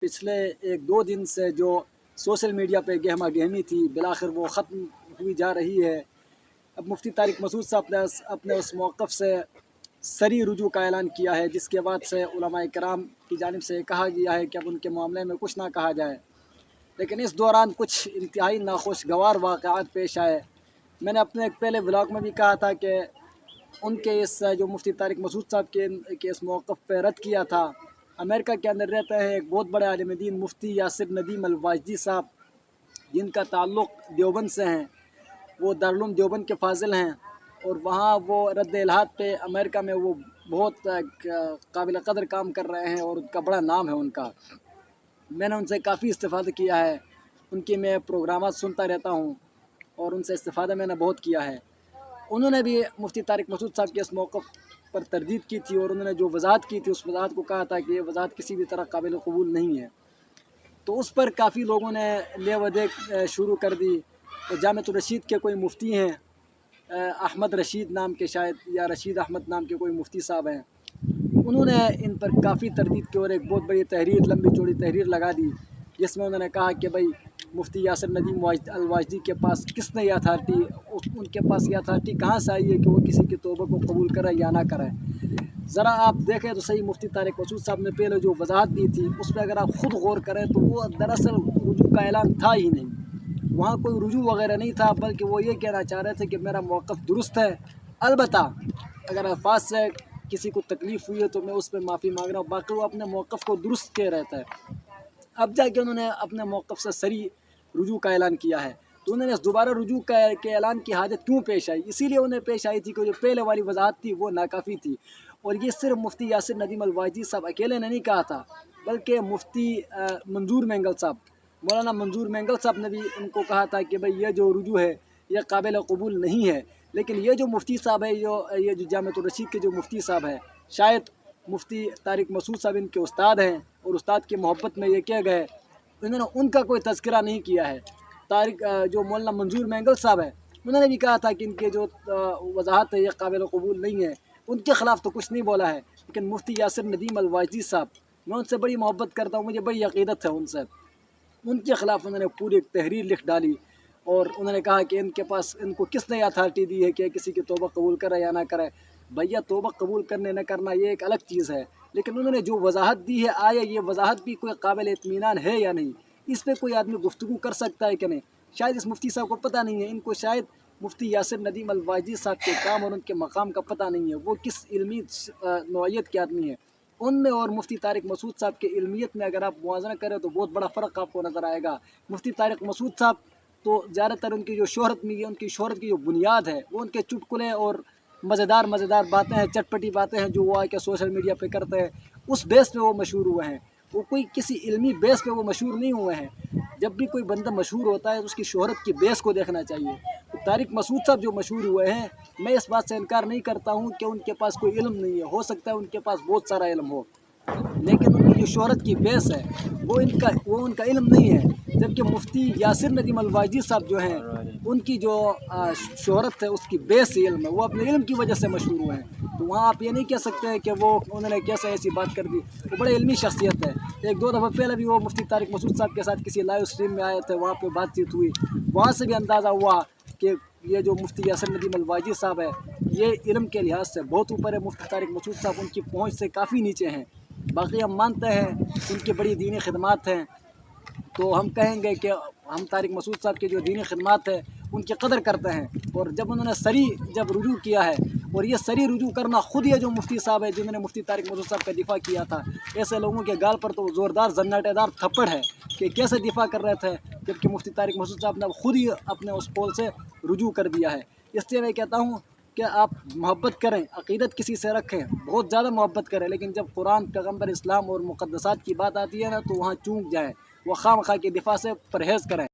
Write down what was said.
पिछले 1-2 दिन से जो सोशल मीडिया पे गहमा गहमी थी बिलाखिर वो ख़त्म हुई जा रही है। अब मुफ्ती तारिक मसूद साहब ने अपने उस मौक़िफ़ से सरी रुजू का ऐलान किया है, जिसके बाद से उलमा कराम की जानिब से कहा गया है कि अब उनके मामले में कुछ ना कहा जाए। लेकिन इस दौरान कुछ इंतहाई नाखुशगवार वाक़यात पेश आए। मैंने अपने एक पहले व्लॉग में भी कहा था कि उनके इस जो मुफ्ती तारिक मसूद साहब के इस मौक़िफ़ पे रद्द किया था। अमेरिका के अंदर रहते हैं एक बहुत बड़े आलिम दीन मुफ्ती यासिर नदीम अल-वाजदी साहब, जिनका ताल्लुक़ देवबंद से हैं। वो दारुल उलूम देवबंद के फाजिल हैं और वहाँ वो रद्द इल्हाद पे अमेरिका में वो बहुत काबिल क़दर काम कर रहे हैं और उनका बड़ा नाम है उनका। मैंने उनसे काफ़ी इस्तिफ़ादा किया है, उनकी मैं प्रोग्रामात सुनता रहता हूँ और उनसे इस्तिफ़ादा मैंने बहुत किया है। उन्होंने भी मुफ्ती तारिक मसूद साहब के इस मौक़िफ़ पर तरदीद की थी और उन्होंने जो वज़ाहत की थी उस वज़ाहत को कहा था कि ये वज़ाहत किसी भी तरह काबिल क़बूल नहीं है। तो उस पर काफ़ी लोगों ने ले व दे शुरू कर दी। तो जामिअतुर रशीद के कोई मुफ्ती हैं, अहमद रशीद नाम के शायद, या रशीद अहमद नाम के कोई मुफ्ती साहब हैं, उन्होंने इन पर काफ़ी तरदीद की और एक बहुत बड़ी तहरीर, लंबी चौड़ी तहरीर लगा दी, जिसमें उन्होंने कहा कि भाई मुफ्ती यासिर नदीम अल-वाजदी के पास किसने ये अथॉरिटी, उनके पास ये अथॉरिटी कहाँ से आई है कि वो किसी की तौबा को कबूल करे या ना करे। ज़रा आप देखें तो सही, मुफ्ती तारिक मसूद साहब ने पहले जो वज़ाहत दी थी उस पर अगर आप ख़ुद गौर करें तो वो दरअसल रुजू का ऐलान था ही नहीं। वहाँ कोई रुजू वगैरह नहीं था, बल्कि वो ये कहना चाह रहे थे कि मेरा मौक़िफ़ दुरुस्त है, अलबत्ता अगर अल्फाज से किसी को तकलीफ़ हुई है तो मैं उस पर माफ़ी मांग रहा हूँ, बाकी वो अपने मौक़िफ़ को दुरुस्त कह रहता है। अब जाके उन्होंने अपने मौक़िफ़ से सरी रुजू का ऐलान किया है। तो उन्होंने दोबारा रुजू के ऐलान की हाजत क्यों पेश आई? इसीलिए उन्हें पेश आई थी कि जो पहले वाली वज़ाहत थी वो नाकाफ़ी थी। और ये सिर्फ मुफ्ती यासिर नदीम अल-वाजदी साहब अकेले ने नहीं कहा था, बल्कि मुफ्ती मंजूर मैंगल साहब, मौलाना मंजूर मैंगल साहब ने भी उनको कहा था कि भाई ये जो रुजू है ये काबिल क़बूल नहीं है। लेकिन ये जो मुफ्ती साहब है, ये जो जामिअतुर रशीद के जो मुफ्ती साहब हैं, शायद मुफ्ती तारिक मसूद साहब इनके उस्ताद हैं और उस्ताद की मोहब्बत में ये कह गए, उन्होंने उनका कोई तज़किरा नहीं किया है। जो मौलाना मंजूर मैंगल साहब है, उन्होंने भी कहा था कि इनके जो वज़ाहत है ये काबिल क़बूल नहीं है, उनके ख़िलाफ़ तो कुछ नहीं बोला है। लेकिन मुफ्ती यासिर नदीम अल-वाजदी साहब, मैं उनसे बड़ी मोहब्बत करता हूँ, मुझे बड़ी अक़ीदत है उनसे, उनके ख़िलाफ़ उन्होंने पूरी एक तहरीर लिख डाली और उन्होंने कहा कि इनको किसने अथॉरिटी दी है कि किसी की तौबा कबूल करे या ना करे। भैया, तौबा कबूल करने न करना ये एक अलग चीज़ है, लेकिन उन्होंने जो वज़ाहत दी है, आया ये वज़ाहत भी कोई काबिल इत्मीनान है या नहीं, इस पर कोई आदमी गुफ्तगू कर सकता है कि नहीं? शायद इस मुफ्ती साहब को पता नहीं है, इनको शायद मुफ्ती यासिर नदीम अल-वाजदी साहब के काम और उनके मकाम का पता नहीं है, वो किस इल्मी नौइयत के आदमी हैं। उनमें और मुफ्ती तारिक मसूद साहब के इल्मियत में अगर आप मुआज़ना करें तो बहुत बड़ा फ़र्क आपको नज़र आएगा। मुफ्ती तारिक मसूद साहब तो ज़्यादातर उनकी जो शोहरत मिली है, उनकी शोहरत की जो बुनियाद है वो उनके चुटकुले और मज़ेदार बातें हैं, चटपटी बातें हैं जो वो आके सोशल मीडिया पे करते हैं, उस बेस पे वो मशहूर हुए हैं। वो कोई किसी इल्मी बेस पे वो मशहूर नहीं हुए हैं। जब भी कोई बंदा मशहूर होता है तो उसकी शोहरत की बेस को देखना चाहिए। तो तारिक मसूद साहब जो मशहूर हुए हैं, मैं इस बात से इनकार नहीं करता हूँ कि उनके पास कोई इल्म नहीं है, हो सकता है उनके पास बहुत सारा इल्म हो, लेकिन उनकी जो शोहरत की बेस है वो उनका इल्म नहीं है। जबकि मुफ्ती यासिर नदीम अल-वाजदी साहब जो हैं, उनकी जो शोहरत है उसकी बेस से इल्म है, वो अपने इल्म की वजह से मशहूर हुए हैं। तो वहाँ आप ये नहीं कह सकते हैं कि उन्होंने कैसे ऐसी बात कर दी, वो बड़े इल्मी शख्सियत है। 1-2 दफ़ा पहले भी वो मुफ्ती तारिक मसूद साहब के साथ किसी लाइव स्ट्रीम में आए थे, वहाँ पर बातचीत हुई, वहाँ से भी अंदाज़ा हुआ कि ये जो मुफ्ती यासिर नदीम अल-वाजदी साहब है ये इल्म के लिहाज से बहुत ऊपर है। मुफ्ती तारिक मसूद साहब उनकी पहुँच से काफ़ी नीचे हैं। बाकी हम मानते हैं उनकी बड़ी दीनी खिदमात हैं, तो हम कहेंगे कि हम तारिक मसूद साहब की जो दीनी खिदमात है उनकी कदर करते हैं। और जब उन्होंने जब रुजू किया है, और ये सरी रुजू करना ख़ुद ये जो मुफ्ती साहब है जिन्होंने मुफ्ती तारिक मसूद साहब का दिफ़ा किया था, ऐसे लोगों के गाल पर तो ज़ोरदार जन्नाटेदार थप्पड़ है कि कैसे दिफ़ा कर रहे थे, जबकि मुफ्ती तारिक मसूद साहब ने खुद ही अपने उस कौल से रुजू कर दिया है। इसलिए मैं कहता हूँ कि आप मोहब्बत करें, अक़ीदत किसी से रखें, बहुत ज़्यादा मोहब्बत करें, लेकिन जब कुरान, पैगम्बर, इस्लाम और मुक़द्दसात की बात आती है ना, तो वहाँ चूक जाएँ, वो खामखा के दिफ़ा से परहेज़ करें।